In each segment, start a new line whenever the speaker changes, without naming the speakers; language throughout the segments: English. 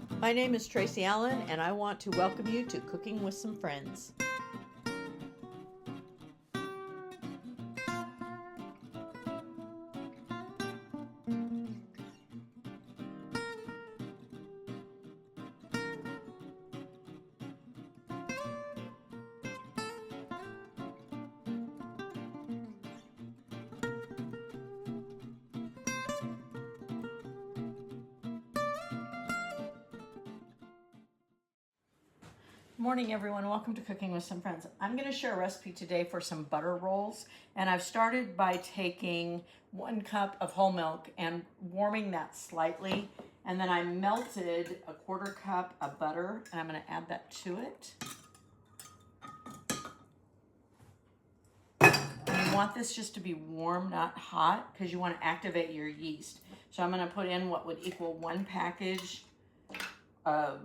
My name is Tracy Allen, and I want to welcome you to Cooking with Some Friends. Morning everyone, welcome to Cooking with Some Friends. I'm going to share a recipe today for some butter rolls, and I've started by taking 1 cup of whole milk and warming that slightly, and then I melted a 1/4 cup of butter and I'm going to add that to it. And you want this just to be warm, not hot, because you want to activate your yeast. So I'm going to put in what would equal 1 package of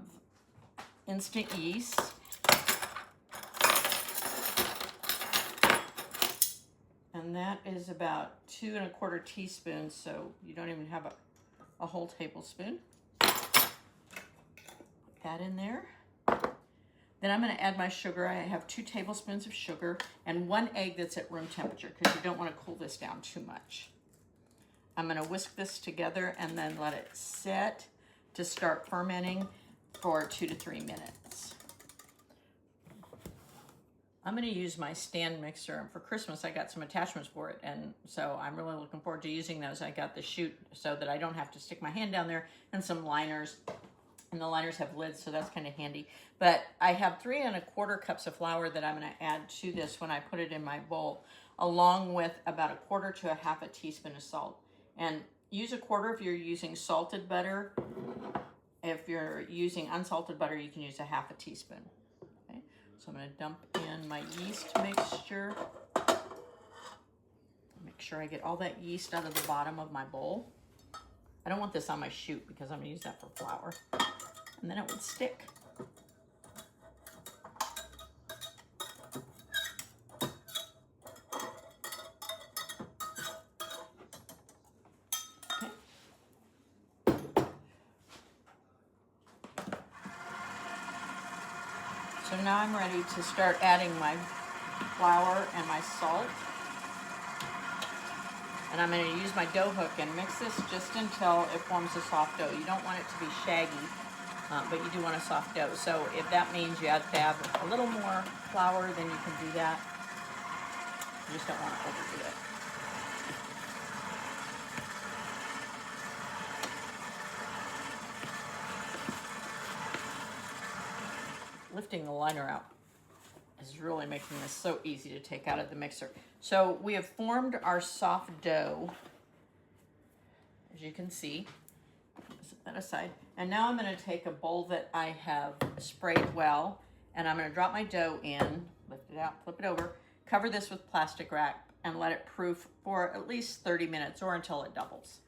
instant yeast. And that is about 2 1/4 teaspoons, so you don't even have a whole tablespoon. Put that in there. Then I'm going to add my sugar. I have 2 tablespoons of sugar and 1 egg that's at room temperature because you don't want to cool this down too much. I'm going to whisk this together and then let it set to start fermenting for 2 to 3 minutes. I'm going to use my stand mixer, and for Christmas I got some attachments for it, and so I'm really looking forward to using those. I got the chute so that I don't have to stick my hand down there, and some liners, and the liners have lids, so that's kind of handy. But I have 3 1/4 cups of flour that I'm going to add to this when I put it in my bowl, along with about 1/4 to 1/2 teaspoon of salt. And use 1/4 if you're using salted butter. If you're using unsalted butter, you can use 1/2 teaspoon. Okay, so I'm going to dump in my yeast mixture. Make sure I get all that yeast out of the bottom of my bowl. I don't want this on my chute because I'm going to use that for flour, and then it would stick. So now I'm ready to start adding my flour and my salt. And I'm going to use my dough hook and mix this just until it forms a soft dough. You don't want it to be shaggy, but you do want a soft dough. So if that means you have to have a little more flour, then you can do that. You just don't want to overdo it. Lifting the liner out is really making this so easy to take out of the mixer. So we have formed our soft dough, as you can see. Set that aside. And now I'm going to take a bowl that I have sprayed well, and I'm going to drop my dough in, lift it out, flip it over, cover this with plastic wrap, and let it proof for at least 30 minutes or until it doubles.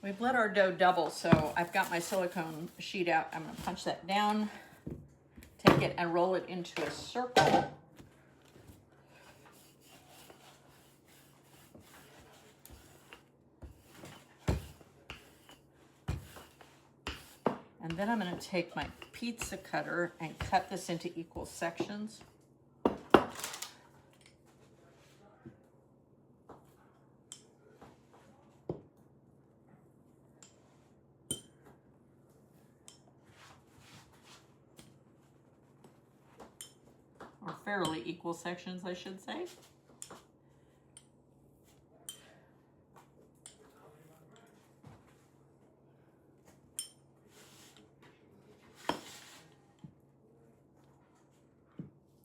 We've let our dough double, so I've got my silicone sheet out. I'm going to punch that down, take it and roll it into a circle. And then I'm going to take my pizza cutter and cut this into equal sections. Or fairly equal sections, I should say.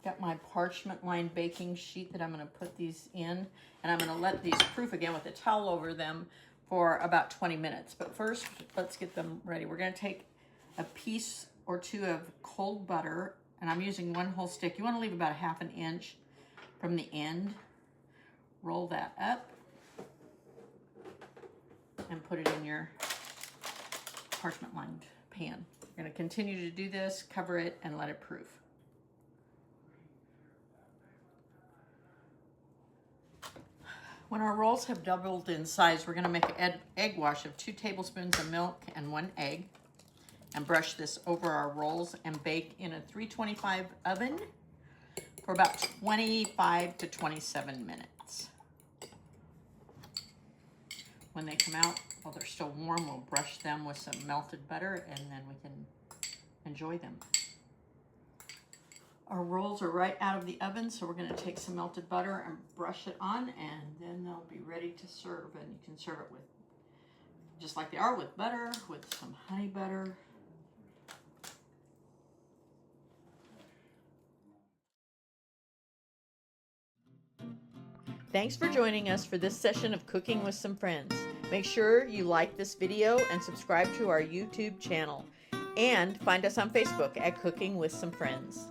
Got my parchment lined baking sheet that I'm going to put these in, and I'm going to let these proof again with a towel over them for about 20 minutes. But first, let's get them ready. We're going to take a piece or 2 of cold butter, and I'm using 1 whole stick. You want to leave about 1/2 inch from the end. Roll that up and put it in your parchment lined pan. You're going to continue to do this, cover it, and let it proof. When our rolls have doubled in size, we're going to make an egg wash of 2 tablespoons of milk and 1 egg. and brush this over our rolls and bake in a 325 oven for about 25 to 27 minutes. When they come out, while they're still warm, we'll brush them with some melted butter and then we can enjoy them. Our rolls are right out of the oven, so we're going to take some melted butter and brush it on, and then they'll be ready to serve. And you can serve it with, just like they are, with butter, with some honey butter. Thanks for joining us for this session of Cooking with Some Friends. Make sure you like this video and subscribe to our YouTube channel. And find us on Facebook at Cooking with Some Friends.